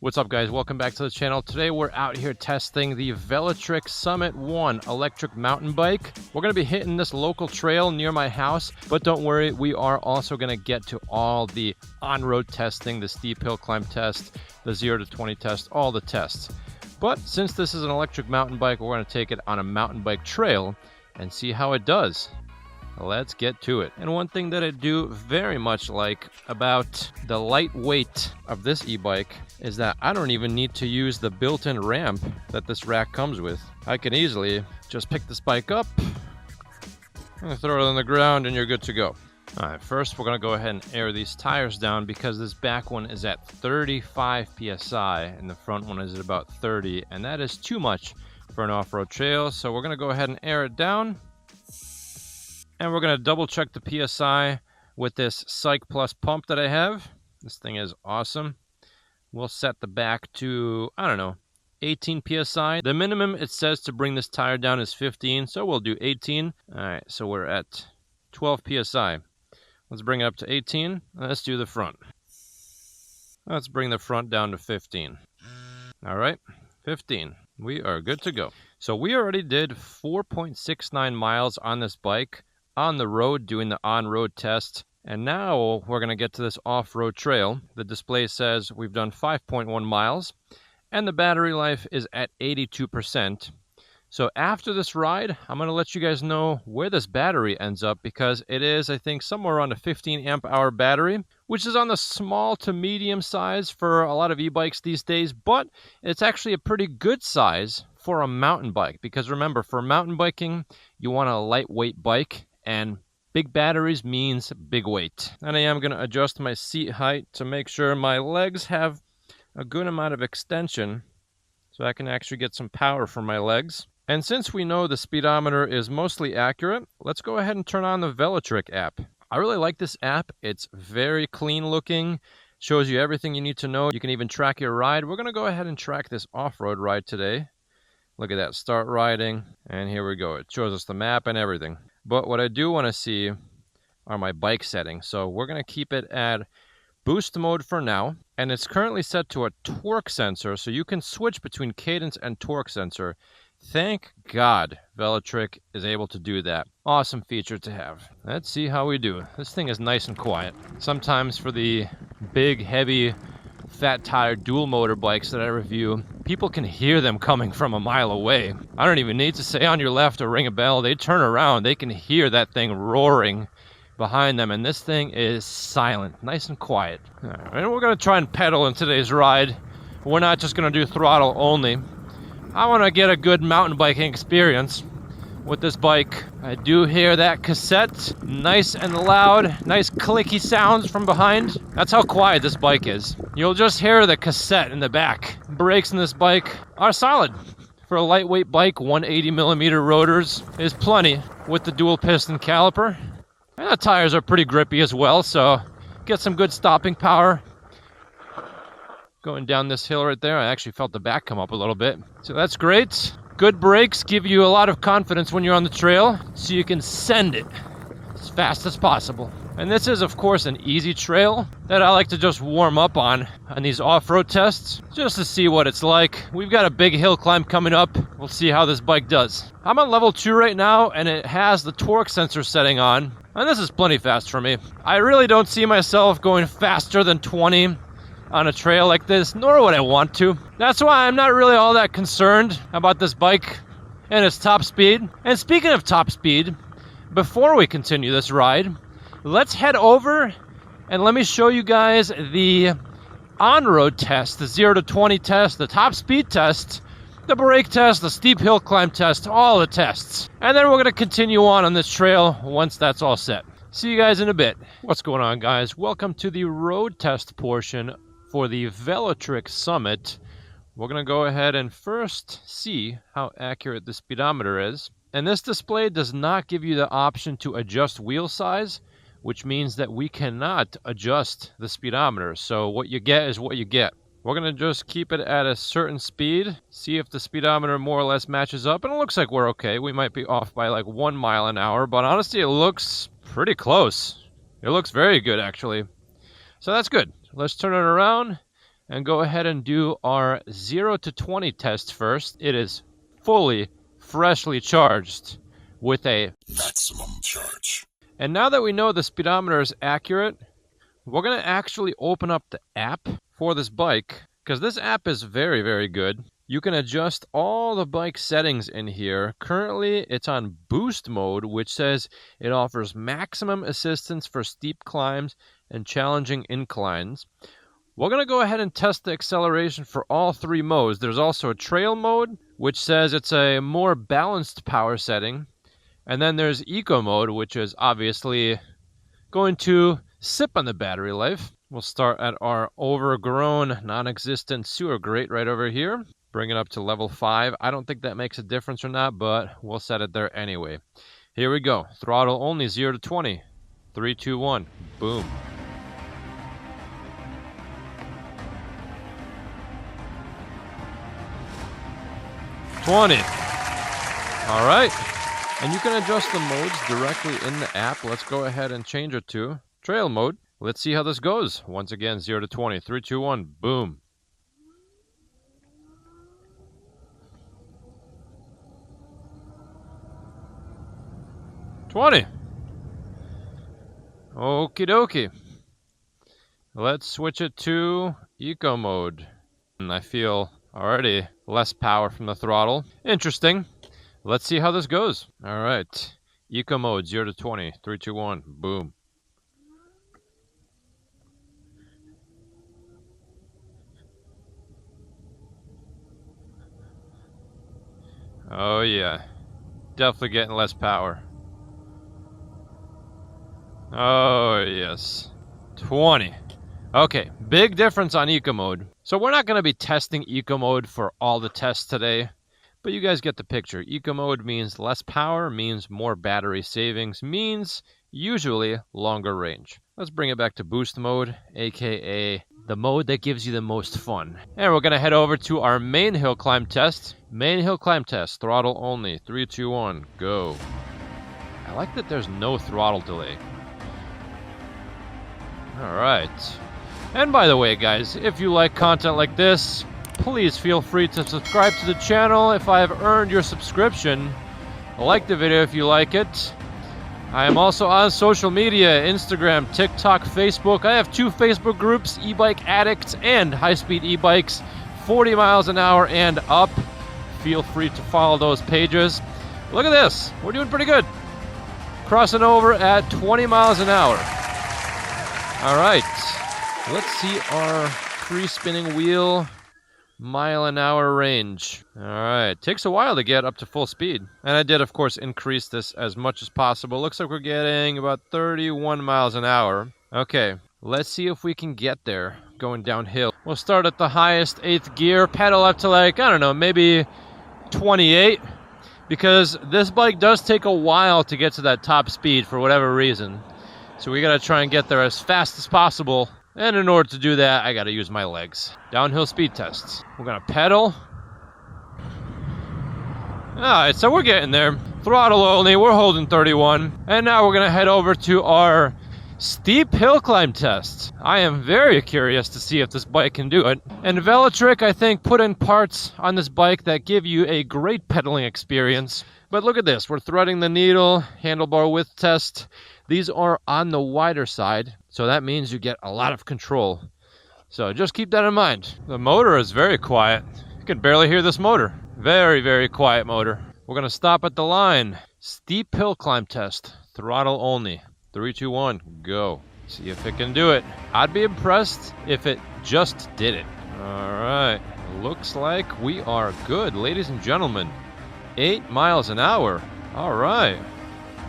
What's up, guys? Welcome back to the channel. Today we're out here testing the Velotric Summit 1 electric mountain bike. We're going to be hitting this local trail near my house, but don't worry, we are also going to get to all the on-road testing, the steep hill climb test, the 0 to 20 test, all the tests. But since this is an electric mountain bike, we're going to take it on a mountain bike trail and see how it does. Let's get to it. And one thing that I do very much like about the lightweight of this e-bike is that I don't even need to use the built-in ramp that this rack comes with. I can easily just pick this bike up and throw it on the ground and you're good to go. Alright, first we're going to go ahead and air these tires down because this back one is at 35 psi and the front one is at about 30, and that is too much for an off-road trail. So we're going to go ahead and air it down. And we're going to double check the PSI with this Psych Plus pump that I have. This thing is awesome. We'll set the back to, I don't know, 18 PSI. The minimum it says to bring this tire down is 15, so we'll do 18. All right, so we're at 12 PSI. Let's bring it up to 18. Let's do the front. Let's bring the front down to 15. All right, 15. We are good to go. So we already did 4.69 miles on this bike on the road doing the on-road test, and now we're going to get to this off-road trail. The display says we've done 5.1 miles and the battery life is at 82%. So after this ride, I'm going to let you guys know where this battery ends up, because it is, I think, somewhere around a 15 amp hour battery, which is on the small to medium size for a lot of e-bikes these days, but it's actually a pretty good size for a mountain bike, because remember, for mountain biking you want a lightweight bike, and big batteries means big weight. And I am going to adjust my seat height to make sure my legs have a good amount of extension so I can actually get some power from my legs. And since we know the speedometer is mostly accurate, let's go ahead and turn on the Velotric app. I really like this app. It's very clean looking, shows you everything you need to know. You can even track your ride. We're going to go ahead and track this off-road ride today. Look at that, start riding, and here we go. It shows us the map and everything. But what I do want to see are my bike settings. So we're going to keep it at boost mode for now. And it's currently set to a torque sensor, so you can switch between cadence and torque sensor. Thank God Velotric is able to do that. Awesome feature to have. Let's see how we do. This thing is nice and quiet. Sometimes for the big, heavy, fat tire dual motor bikes that I review, people can hear them coming from a mile away. I don't even need to say on your left or ring a bell. They turn around, they can hear that thing roaring behind them, and this thing is silent, nice and quiet. All right, and we're going to try and pedal in today's ride. We're not just going to do throttle only. I want to get a good mountain biking experience with this bike. I do hear that cassette, nice and loud, nice clicky sounds from behind. That's how quiet this bike is. You'll just hear the cassette in the back. Brakes in this bike are solid. For a lightweight bike, 180mm rotors is plenty with the dual piston caliper. And the tires are pretty grippy as well, so get some good stopping power. Going down this hill right there, I actually felt the back come up a little bit. So that's great. Good brakes give you a lot of confidence when you're on the trail, so you can send it as fast as possible. And this is, of course, an easy trail that I like to just warm up on these off-road tests, just to see what it's like. We've got a big hill climb coming up. We'll see how this bike does. I'm on level 2 right now, and it has the torque sensor setting on, and this is plenty fast for me. I really don't see myself going faster than 20 on a trail like this, nor would I want to. That's why I'm not really all that concerned about this bike and its top speed. And speaking of top speed, before we continue this ride, let's head over and let me show you guys the on-road test, the 0 to 20 test, the top speed test, the brake test, the steep hill climb test, all the tests. And then we're going to continue on this trail once that's all set. See you guys in a bit. What's going on, guys? Welcome to the road test portion for the Velotric Summit. We're going to go ahead and first see how accurate the speedometer is. And this display does not give you the option to adjust wheel size, which means that we cannot adjust the speedometer. So what you get is what you get. We're going to just keep it at a certain speed, see if the speedometer more or less matches up, and it looks like we're okay. We might be off by like 1 mile an hour, but honestly it looks pretty close. It looks very good, actually. So that's good. Let's turn it around and go ahead and do our 0 to 20 test first. It is fully, freshly charged with a maximum charge. And now that we know the speedometer is accurate, we're going to actually open up the app for this bike, because this app is very, very good. You can adjust all the bike settings in here. Currently, it's on boost mode, which says it offers maximum assistance for steep climbs and challenging inclines. We're going to go ahead and test the acceleration for all three modes. There's also a trail mode, which says it's a more balanced power setting. And then there's eco mode, which is obviously going to sip on the battery life. We'll start at our overgrown, non-existent sewer grate right over here. Bring it up to level 5. I don't think that makes a difference or not, but we'll set it there anyway. Here we go. Throttle only 0 to 20. 3, 2, 1. Boom. $20. All right. And you can adjust the modes directly in the app. Let's go ahead and change it to trail mode. Let's see how this goes. Once again, 0 to 20. 3, 2, 1. Boom. $20. Okie dokie. Let's switch it to eco mode. And I feel already less power from the throttle. Interesting. Let's see how this goes. All right. Eco mode 0 to 20. 3, 2, 1. Boom. Oh yeah. Definitely getting less power. Oh, yes. 20. Okay, big difference on eco mode. So we're not going to be testing eco mode for all the tests today, but you guys get the picture. Eco mode means less power, means more battery savings, means usually longer range. Let's bring it back to boost mode, aka the mode that gives you the most fun. And we're going to head over to our main hill climb test. Main hill climb test, throttle only. 3, 2, 1, go. I like that there's no throttle delay. Alright. And by the way, guys, if you like content like this, please feel free to subscribe to the channel if I have earned your subscription. Like the video if you like it. I am also on social media, Instagram, TikTok, Facebook. I have 2 Facebook groups, e-bike addicts and high-speed e-bikes, 40 miles an hour and up. Feel free to follow those pages. Look at this. We're doing pretty good. Crossing over at 20 miles an hour. All right, let's see our free spinning wheel mile an hour range. All right, takes a while to get up to full speed. And I did, of course, increase this as much as possible. Looks like we're getting about 31 miles an hour. Okay, let's see if we can get there going downhill. We'll start at the highest 8th gear, pedal up to like, I don't know, maybe 28. Because this bike does take a while to get to that top speed for whatever reason. So we gotta try and get there as fast as possible. And in order to do that, I gotta use my legs. Downhill speed tests. We're gonna pedal. Alright, so we're getting there. Throttle only, we're holding 31. And now we're gonna head over to our steep hill climb test. I am very curious to see if this bike can do it. And Velotric, I think, put in parts on this bike that give you a great pedaling experience. But look at this, we're threading the needle, handlebar width test. These are on the wider side, so that means you get a lot of control. So just keep that in mind. The motor is very quiet. You can barely hear this motor. Very, very quiet motor. We're gonna stop at the line. Steep hill climb test, throttle only. 3, 2, 1, go. See if it can do it. I'd be impressed if it just did it. All right, looks like we are good, ladies and gentlemen. 8 miles an hour. All right,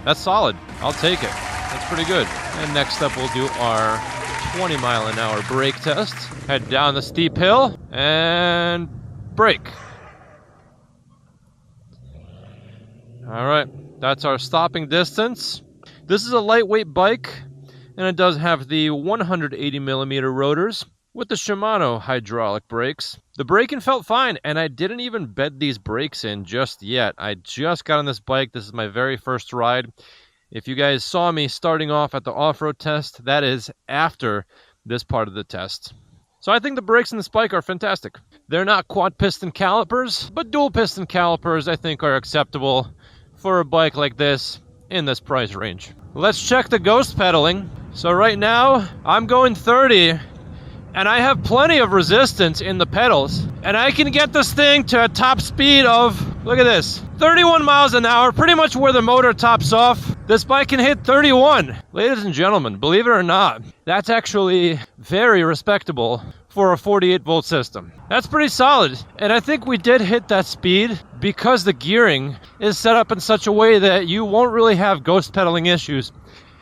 that's solid. I'll take it. That's pretty good. And next up, we'll do our 20 mile an hour brake test. Head down the steep hill and brake. All right, that's our stopping distance. This is a lightweight bike, and it does have the 180 millimeter rotors with the Shimano hydraulic brakes. The braking felt fine, and I didn't even bed these brakes in just yet. I just got on this bike. This is my very first ride. If you guys saw me starting off at the off-road test, that is after this part of the test. So I think the brakes in this bike are fantastic. They're not quad piston calipers, but dual piston calipers I think are acceptable for a bike like this in this price range. Let's check the ghost pedaling. So right now I'm going 30 and I have plenty of resistance in the pedals, and I can get this thing to a top speed of, look at this, 31 miles an hour, pretty much where the motor tops off. This bike can hit 31. Ladies and gentlemen, believe it or not, that's actually very respectable for a 48 volt system. That's pretty solid. And I think we did hit that speed because the gearing is set up in such a way that you won't really have ghost pedaling issues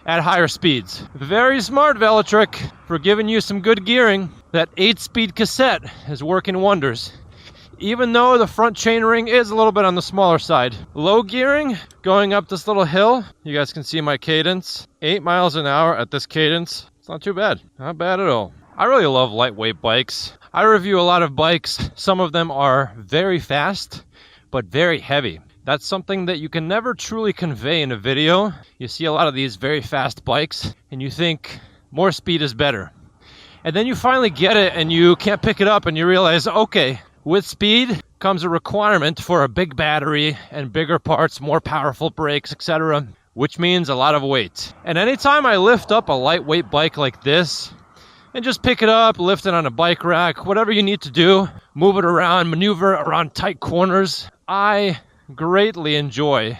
at higher speeds. Very smart, Velotric, for giving you some good gearing. That 8-speed cassette is working wonders, even though the front chainring is a little bit on the smaller side. Low gearing, going up this little hill, you guys can see my cadence. 8 miles an hour at this cadence. It's not too bad. Not bad at all. I really love lightweight bikes. I review a lot of bikes. Some of them are very fast, but very heavy. That's something that you can never truly convey in a video. You see a lot of these very fast bikes and you think more speed is better. And then you finally get it and you can't pick it up and you realize, okay, with speed comes a requirement for a big battery and bigger parts, more powerful brakes, etc., which means a lot of weight. And anytime I lift up a lightweight bike like this and just pick it up, lift it on a bike rack, whatever you need to do, move it around, maneuver around tight corners, I greatly enjoy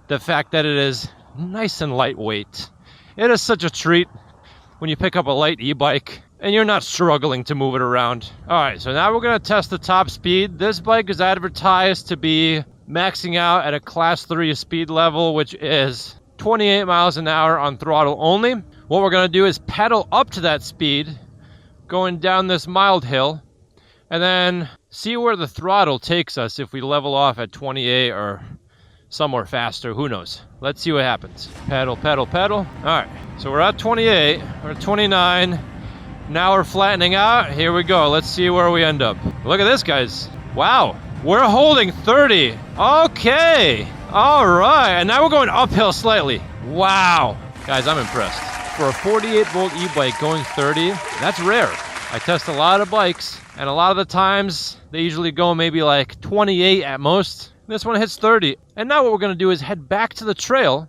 the fact that it is nice and lightweight. It is such a treat when you pick up a light e-bike and you're not struggling to move it around. Alright, so now we're going to test the top speed. This bike is advertised to be maxing out at a class 3 speed level, which is 28 miles an hour on throttle only. What we're going to do is pedal up to that speed, going down this mild hill, and then see where the throttle takes us if we level off at 28 or somewhere faster. Who knows? Let's see what happens. Pedal, pedal, pedal. All right, so we're at 28, we're at 29. Now we're flattening out. Here we go. Let's see where we end up. Look at this, guys. Wow, we're holding 30. Okay, all right. And now we're going uphill slightly. Wow. Guys, I'm impressed. For a 48 volt e-bike going 30, that's rare. I test a lot of bikes, and a lot of the times they usually go maybe like 28 at most. This one hits 30. And now what we're going to do is head back to the trail,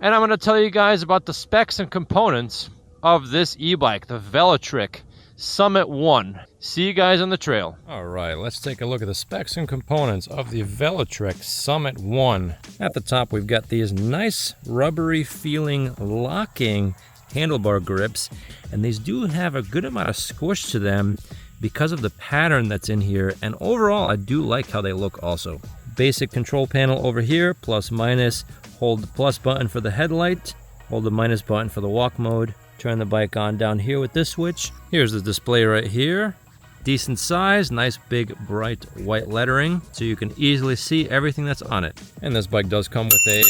and I'm going to tell you guys about the specs and components of this e-bike, the Velotric Summit 1. See you guys on the trail. All right, let's take a look at the specs and components of the Velotric Summit 1. At the top, we've got these nice rubbery feeling locking handlebar grips, and these do have a good amount of squish to them because of the pattern that's in here, and overall I do like how they look also. Basic control panel over here, plus minus, hold the plus button for the headlight, hold the minus button for the walk mode, turn the bike on down here with this switch. Here's the display right here. Decent size, nice big bright white lettering, so you can easily see everything that's on it. And this bike does come with a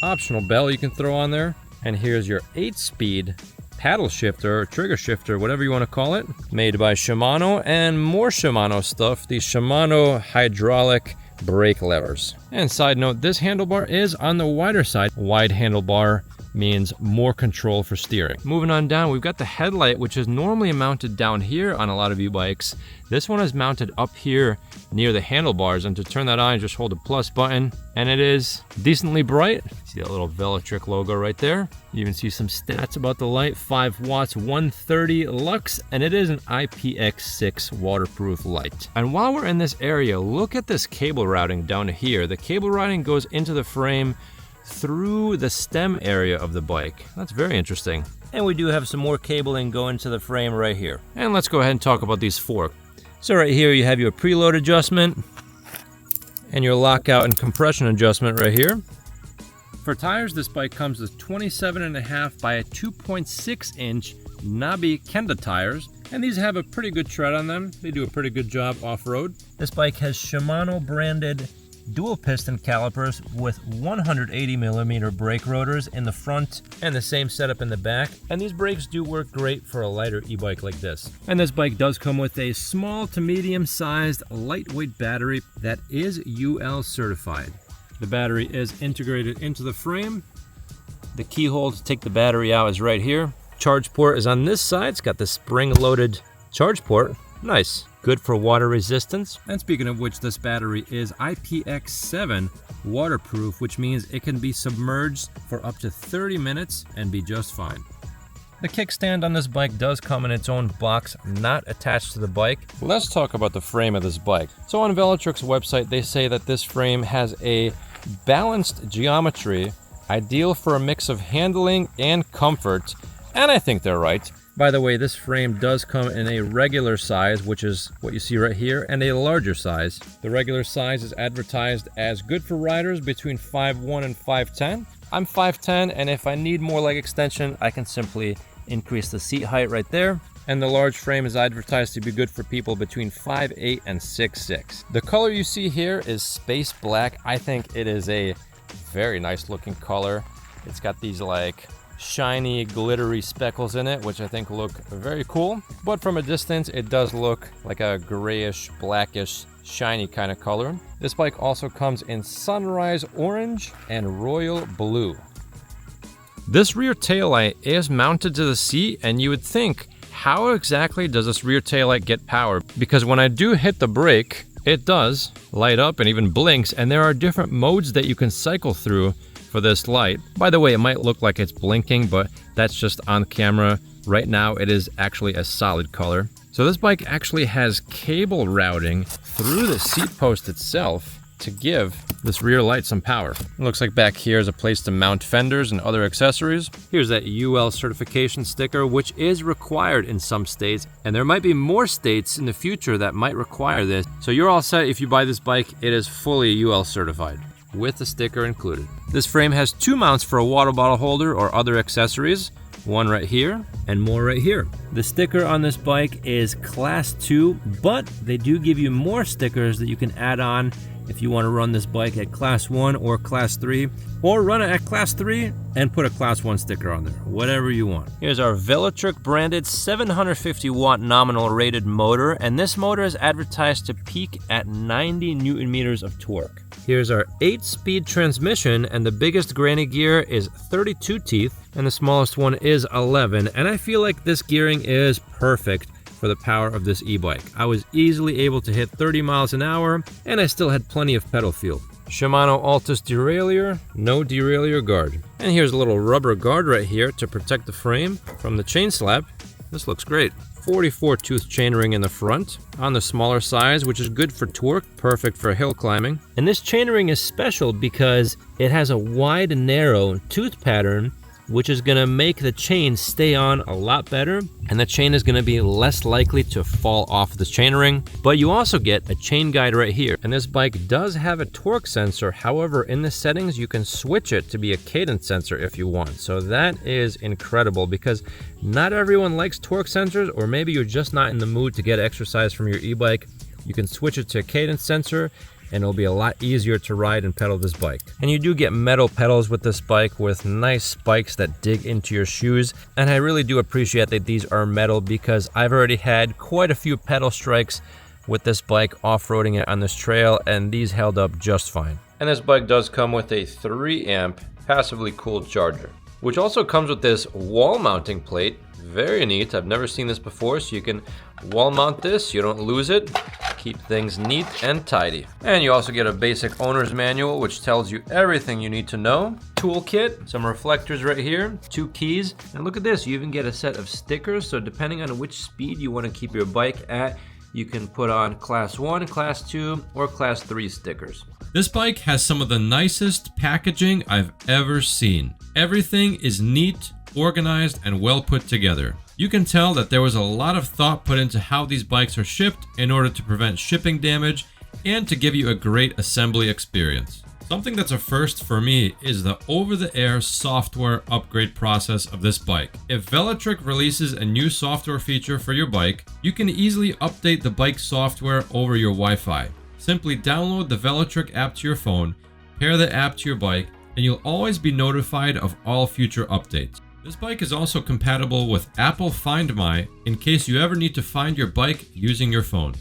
optional bell you can throw on there. And here's your 8-speed paddle shifter, or trigger shifter, whatever you want to call it. Made by Shimano, and more Shimano stuff, the Shimano hydraulic brake levers. And side note, this handlebar is on the wider side. Wide handlebar means more control for steering. Moving on down, we've got the headlight, which is normally mounted down here on a lot of e-bikes. This one is mounted up here near the handlebars, and to turn that on, just hold the plus button, and it is decently bright. See that little Velotric logo right there? You even see some stats about the light. 5 watts, 130 lux, and it is an IPX6 waterproof light. And while we're in this area, look at this cable routing down here. The cable routing goes into the frame through the stem area of the bike. That's very interesting. And we do have some more cabling going to the frame right here. And let's go ahead and talk about these forks. So right here you have your preload adjustment and your lockout and compression adjustment right here. For tires, this bike comes with 27.5 by 2.6 inch knobby Kenda tires, and these have a pretty good tread on them. They do a pretty good job off-road. This bike has Shimano branded dual piston calipers with 180mm brake rotors in the front and the same setup in the back, and these brakes do work great for a lighter e-bike like this. And this bike does come with a small to medium sized lightweight battery that is UL certified. The battery is integrated into the frame. The keyhole to take the battery out is right here. Charge port is on this side. It's got the spring loaded Charge port, nice. Good for water resistance. And speaking of which, this battery is IPX7 waterproof, which means it can be submerged for up to 30 minutes and be just fine. The kickstand on this bike does come in its own box, not attached to the bike. Let's talk about the frame of this bike. So on Velotric's website, they say that this frame has a balanced geometry, ideal for a mix of handling and comfort, and I think they're right. By the way, this frame does come in a regular size, which is what you see right here, and a larger size. The regular size is advertised as good for riders between 5'1" and 5'10". I'm 5'10", and if I need more leg extension, I can simply increase the seat height right there. And the large frame is advertised to be good for people between 5'8" and 6'6". The color you see here is space black. I think it is a very nice looking color. It's got these like shiny, glittery speckles in it, which I think look very cool. But from a distance, it does look like a grayish, blackish, shiny kind of color. This bike also comes in sunrise orange and royal blue. This rear taillight is mounted to the seat, and you would think, how exactly does this rear taillight get power? Because when I do hit the brake, it does light up and even blinks, and there are different modes that you can cycle through for this light. By the way, it might look like it's blinking, but that's just on camera. Right now, it is actually a solid color. So this bike actually has cable routing through the seat post itself to give this rear light some power. It looks like back here is a place to mount fenders and other accessories. Here's that UL certification sticker, which is required in some states, and there might be more states in the future that might require this. So you're all set if you buy this bike. It is fully UL certified, with the sticker included. This frame has 2 mounts for a water bottle holder or other accessories. One right here and more right here. The sticker on this bike is class 2, but they do give you more stickers that you can add on if you want to run this bike at class 1 or class 3, or run it at class 3 and put a class 1 sticker on there, whatever you want. Here's our Velotric branded 750 watt nominal rated motor, and this motor is advertised to peak at 90 Newton meters of torque. Here's our 8-speed transmission, and the biggest granny gear is 32 teeth, and the smallest one is 11, and I feel like this gearing is perfect for the power of this e-bike. I was easily able to hit 30 miles an hour, and I still had plenty of pedal feel. Shimano Altus derailleur, no derailleur guard. And here's a little rubber guard right here to protect the frame from the chain slap. This looks great. 44 tooth chainring in the front, on the smaller size, which is good for torque, perfect for hill climbing. And this chainring is special because it has a wide and narrow tooth pattern, which is going to make the chain stay on a lot better, and the chain is going to be less likely to fall off the chainring. But you also get a chain guide right here, and this bike does have a torque sensor. However, in the settings you can switch it to be a cadence sensor if you want. So that is incredible, because not everyone likes torque sensors, or maybe you're just not in the mood to get exercise from your e-bike. You can switch it to a cadence sensor, and it'll be a lot easier to ride and pedal this bike. And you do get metal pedals with this bike with nice spikes that dig into your shoes. And I really do appreciate that these are metal, because I've already had quite a few pedal strikes with this bike off-roading it on this trail, and these held up just fine. And this bike does come with a 3 amp passively cooled charger, which also comes with this wall mounting plate. Very neat. I've never seen this before, so you can wall mount this. You don't lose it. Keep things neat and tidy. And you also get a basic owner's manual, which tells you everything you need to know. Toolkit, some reflectors right here, 2 keys, and look at this, you even get a set of stickers. So depending on which speed you want to keep your bike at, you can put on class 1, class 2, or class 3 stickers. This bike has some of the nicest packaging I've ever seen. Everything is neat, organized, and well put together. You can tell that there was a lot of thought put into how these bikes are shipped in order to prevent shipping damage and to give you a great assembly experience. Something that's a first for me is the over-the-air software upgrade process of this bike. If Velotric releases a new software feature for your bike, you can easily update the bike software over your Wi-Fi. Simply download the Velotric app to your phone, pair the app to your bike, and you'll always be notified of all future updates. This bike is also compatible with Apple Find My in case you ever need to find your bike using your phone.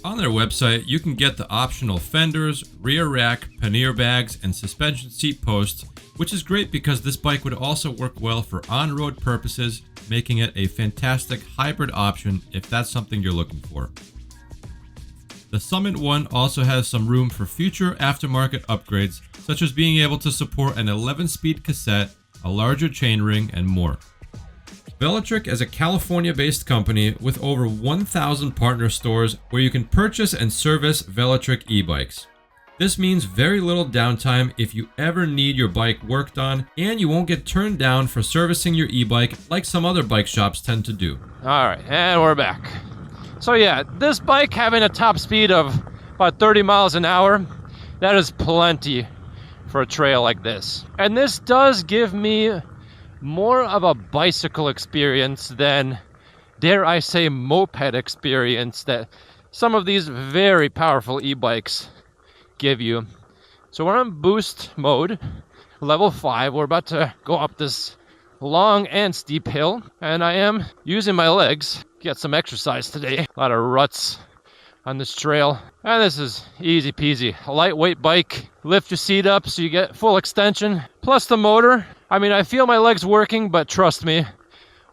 On their website, you can get the optional fenders, rear rack, pannier bags, and suspension seat posts, which is great because this bike would also work well for on-road purposes making it a fantastic hybrid option if that's something you're looking for. The Summit One also has some room for future aftermarket upgrades, such as being able to support an 11-speed cassette, a larger chainring, and more. Velotric is a California-based company with over 1,000 partner stores where you can purchase and service Velotric e-bikes. This means very little downtime if you ever need your bike worked on, and you won't get turned down for servicing your e-bike like some other bike shops tend to do. Alright, and we're back. So yeah, this bike having a top speed of about 30 miles an hour, that is plenty for a trail like this. And this does give me more of a bicycle experience than, dare I say, moped experience that some of these very powerful e-bikes give you. So we're on boost mode, level 5. We're about to go up this long and steep hill, and I am using my legs, get some exercise today. A lot of ruts on this trail, and this is easy peasy. A lightweight bike, lift your seat up so you get full extension, plus the motor. I mean, I feel my legs working, but trust me,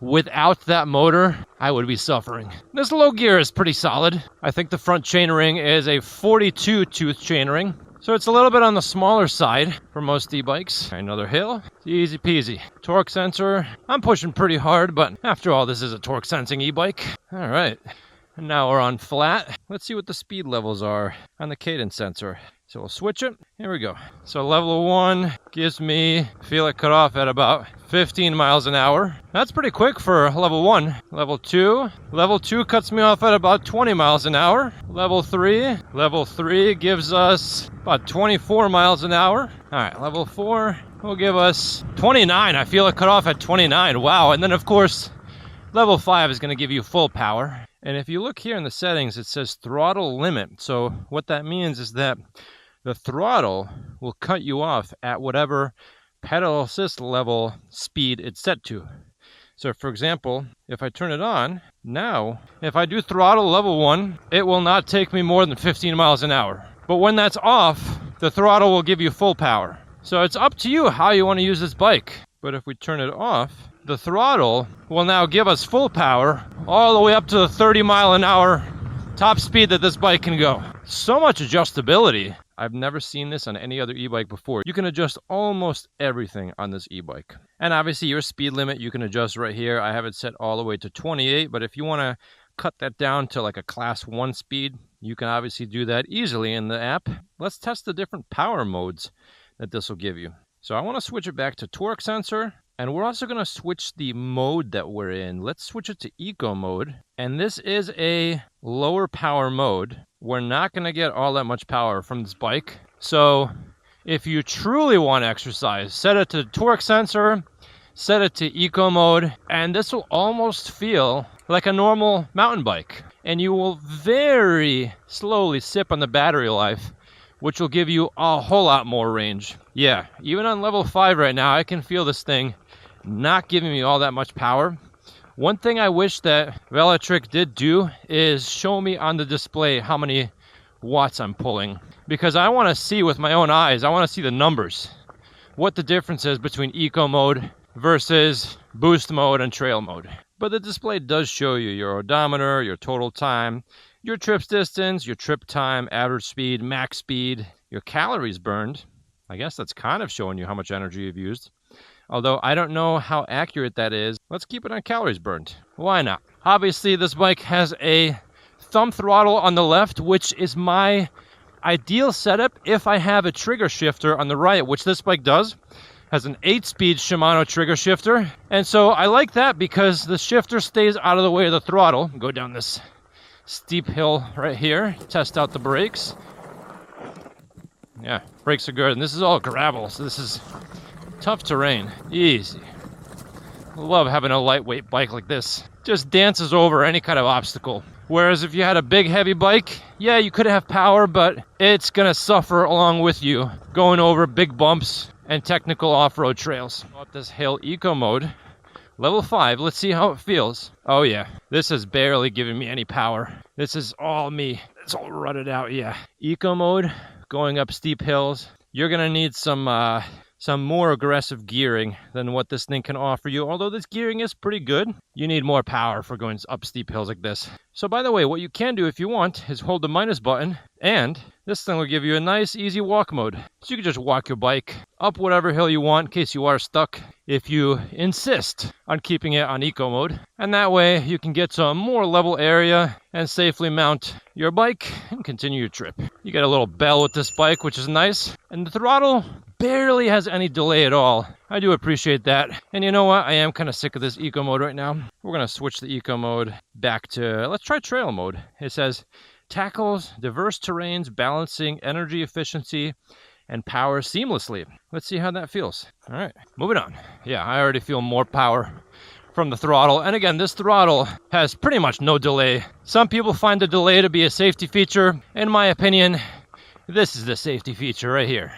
without that motor, I would be suffering. This low gear is pretty solid. I think the front chainring is a 42 tooth chainring, so it's a little bit on the smaller side for most e-bikes. Another hill, easy peasy. Torque sensor, I'm pushing pretty hard, but after all, this is a torque sensing e-bike. All right, and now we're on flat. Let's see what the speed levels are on the cadence sensor. So we'll switch it. Here we go. So level 1 gives me, feel it cut off at about 15 miles an hour. That's pretty quick for level 1. Level 2 cuts me off at about 20 miles an hour. Level 3 gives us about 24 miles an hour. All right, level 4 will give us 29. I feel it cut off at 29. Wow. And then of course, level 5 is going to give you full power. And if you look here in the settings, it says throttle limit. So what that means is that the throttle will cut you off at whatever pedal assist level speed it's set to. So for example, if I turn it on, now, if I do throttle level 1, it will not take me more than 15 miles an hour. But when that's off, the throttle will give you full power. So it's up to you how you want to use this bike. But if we turn it off, the throttle will now give us full power all the way up to the 30 mile an hour top speed that this bike can go. So much adjustability. I've never seen this on any other e-bike before. You can adjust almost everything on this e-bike. And obviously your speed limit you can adjust right here. I have it set all the way to 28, but if you want to cut that down to like a class 1 speed, you can obviously do that easily in the app. Let's test the different power modes that this will give you. So I want to switch it back to torque sensor, and we're also going to switch the mode that we're in. Let's switch it to eco mode, and this is a lower power mode. We're not going to get all that much power from this bike. So if you truly want to exercise, set it to torque sensor, set it to eco mode, and this will almost feel like a normal mountain bike. And you will very slowly sip on the battery life, which will give you a whole lot more range. Yeah, even on level 5 right now, I can feel this thing not giving me all that much power. One thing I wish that Velotric did do is show me on the display how many watts I'm pulling, because I want to see with my own eyes, I want to see the numbers, what the difference is between eco mode versus boost mode and trail mode. But the display does show you your odometer, your total time, your trip distance, your trip time, average speed, max speed, your calories burned. I guess that's kind of showing you how much energy you've used. Although I don't know how accurate that is. Let's keep it on calories burned. Why not? Obviously, this bike has a thumb throttle on the left, which is my ideal setup if I have a trigger shifter on the right, which this bike does. Has an 8-speed Shimano trigger shifter. And so I like that because the shifter stays out of the way of the throttle. Go down this steep hill right here. Test out the brakes. Yeah, brakes are good. And this is all gravel, so this is tough terrain. Easy. Love having a lightweight bike like this. Just dances over any kind of obstacle. Whereas if you had a big heavy bike, yeah, you could have power, but it's gonna suffer along with you going over big bumps and technical off-road trails. Up this hill eco mode, level 5, let's see how it feels. Oh yeah, this is barely giving me any power. This is all me. It's all rutted out, yeah. Eco mode, going up steep hills. You're gonna need some some more aggressive gearing than what this thing can offer you. Although this gearing is pretty good, you need more power for going up steep hills like this. So by the way, what you can do if you want is hold the minus button, and this thing will give you a nice easy walk mode. So you can just walk your bike up whatever hill you want in case you are stuck, if you insist on keeping it on eco mode. And that way you can get to a more level area and safely mount your bike and continue your trip. You get a little bell with this bike, which is nice. And the throttle barely has any delay at all. I do appreciate that. And you know what? I am kind of sick of this eco mode right now. We're going to switch the eco mode back to, let's try trail mode. It says, tackles diverse terrains, balancing energy efficiency and power seamlessly. Let's see how that feels. All right, moving on. Yeah, I already feel more power from the throttle. And again, this throttle has pretty much no delay. Some people find the delay to be a safety feature. In my opinion, this is the safety feature right here.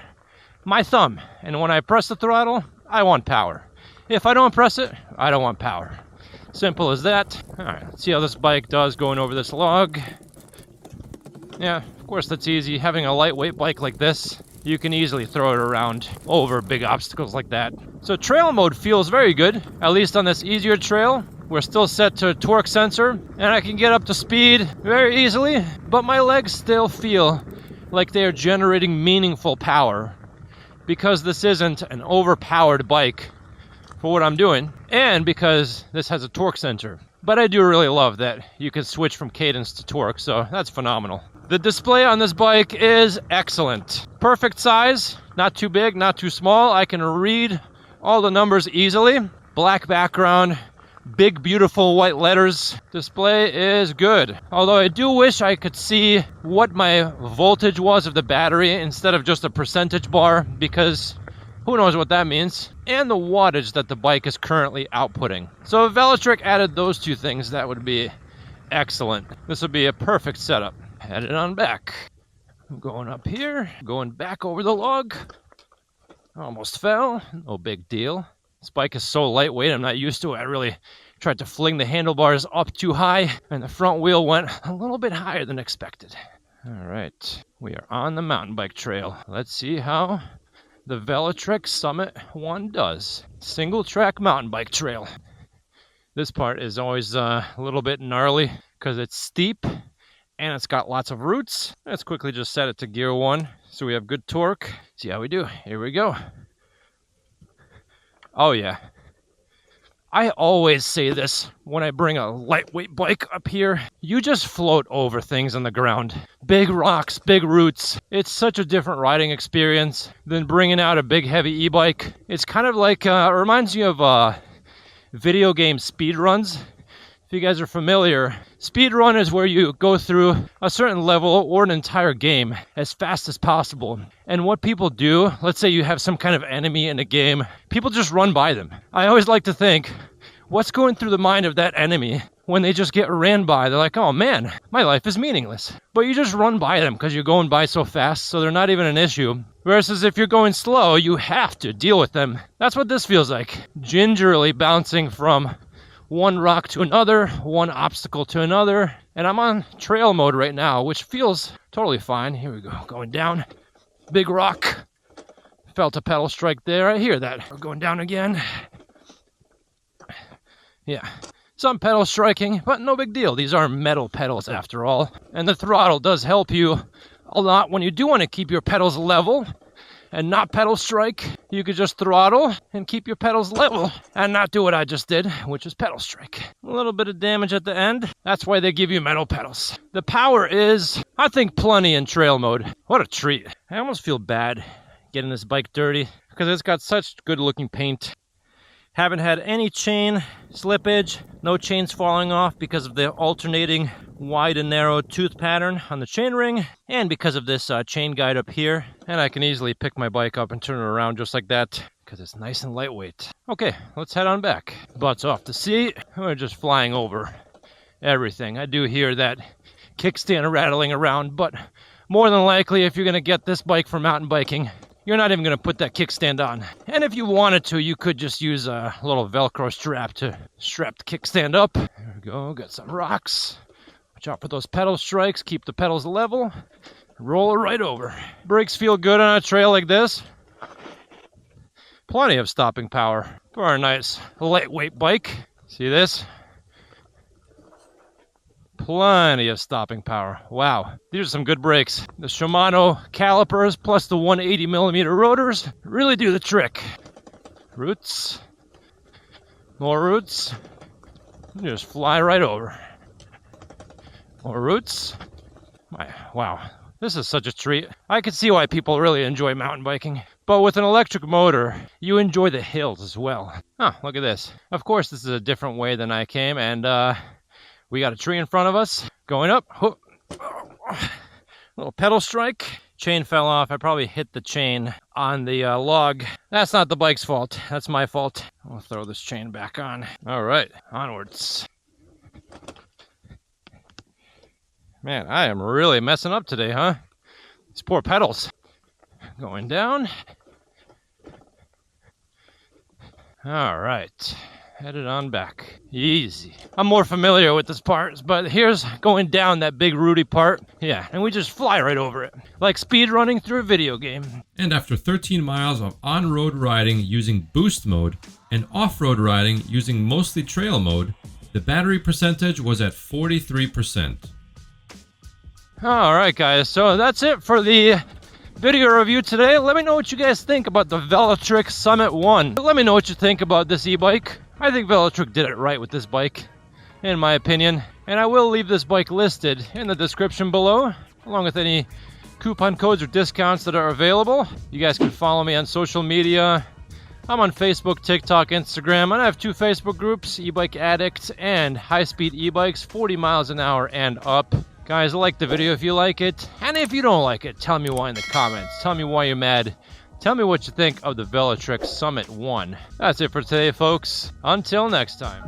My thumb. And when I press the throttle, I want power. If I don't press it, I don't want power. Simple as that. All right, let's see how this bike does going over this log. Yeah, of course that's easy. Having a lightweight bike like this, you can easily throw it around over big obstacles like that. So trail mode feels very good, at least on this easier trail. We're still set to a torque sensor, and I can get up to speed very easily, but my legs still feel like they are generating meaningful power because this isn't an overpowered bike for what I'm doing, and because this has a torque sensor. But I do really love that you can switch from cadence to torque, so that's phenomenal. The display on this bike is excellent. Perfect size, not too big, not too small. I can read all the numbers easily. Black background, big beautiful white letters. Display is good. Although I do wish I could see what my voltage was of the battery instead of just a percentage bar, because who knows what that means, and the wattage that the bike is currently outputting. So if Velotric added those two things, that would be excellent. This would be a perfect setup. Head it on back. I'm going up here, going back over the log. Almost fell, no big deal. This bike is so lightweight, I'm not used to it. I really tried to fling the handlebars up too high, and the front wheel went a little bit higher than expected. All right, we are on the mountain bike trail. Let's see how the Velotric Summit 1 does. Single track mountain bike trail. This part is always a little bit gnarly because it's steep and it's got lots of roots. Let's quickly just set it to gear 1 so we have good torque. See how we do. Here we go. Oh yeah. I always say this when I bring a lightweight bike up here. You just float over things on the ground. Big rocks, big roots. It's such a different riding experience than bringing out a big heavy e-bike. It's kind of like, it reminds you of video game speed runs. If you guys are familiar, speedrun is where you go through a certain level or an entire game as fast as possible. And what people do, let's say you have some kind of enemy in a game, people just run by them. I always like to think, what's going through the mind of that enemy when they just get ran by? They're like, oh man, my life is meaningless. But you just run by them because you're going by so fast, so they're not even an issue. Versus if you're going slow, you have to deal with them. That's what this feels like. Gingerly bouncing from one rock to another, one obstacle to another, and I'm on trail mode right now, which feels totally fine. Here we go, going down, big rock, felt a pedal strike there. I hear that. We're going down again. Yeah, some pedal striking, but no big deal. These are metal pedals after all, and the throttle does help you a lot when you do want to keep your pedals level and not pedal strike. You could just throttle and keep your pedals level and not do what I just did, which is pedal strike. A little bit of damage at the end. That's why they give you metal pedals. The power is, I think, plenty in trail mode. What a treat. I almost feel bad getting this bike dirty because it's got such good looking paint. Haven't had any chain slippage, no chains falling off because of the alternating wide and narrow tooth pattern on the chain ring, and because of this chain guide up here. And I can easily pick my bike up and turn it around just like that because it's nice and lightweight. Okay, let's head on back. Butt's off the seat. We're just flying over everything. I do hear that kickstand rattling around, but more than likely, if you're going to get this bike for mountain biking, you're not even going to put that kickstand on. And if you wanted to, you could just use a little Velcro strap to strap the kickstand up. There we go, got some rocks. Watch out for those pedal strikes, keep the pedals level, roll it right over. Brakes feel good on a trail like this. Plenty of stopping power for our nice lightweight bike. See this? Plenty of stopping power. Wow, these are some good brakes. The Shimano calipers plus the 180mm rotors really do the trick. Roots. More roots. You just fly right over. More roots. Wow, this is such a treat. I can see why people really enjoy mountain biking. But with an electric motor, you enjoy the hills as well. Oh, look at this. Of course, this is a different way than I came, and we got a tree in front of us. Going up. Little pedal strike. Chain fell off. I probably hit the chain on the log. That's not the bike's fault. That's my fault. I'll throw this chain back on. All right, onwards. Man, I am really messing up today, huh? These poor pedals. Going down. All right, headed on back. Easy. I'm more familiar with this part, but here's going down that big rooty part. Yeah, and we just fly right over it. Like speed running through a video game. And after 13 miles of on-road riding using boost mode and off-road riding using mostly trail mode, the battery percentage was at 43%. All right, guys, so that's it for the video review today. Let me know what you guys think about the Velotric Summit 1. Let me know what you think about this e-bike. I think Velotric did it right with this bike, in my opinion. And I will leave this bike listed in the description below, along with any coupon codes or discounts that are available. You guys can follow me on social media. I'm on Facebook, TikTok, Instagram, and I have 2 Facebook groups, E-Bike Addict and High Speed E-Bikes, 40 miles an hour and up. Guys, like the video if you like it, and if you don't like it, tell me why in the comments. Tell me why you're mad. Tell me what you think of the Velotric Summit 1. That's it for today, folks. Until next time.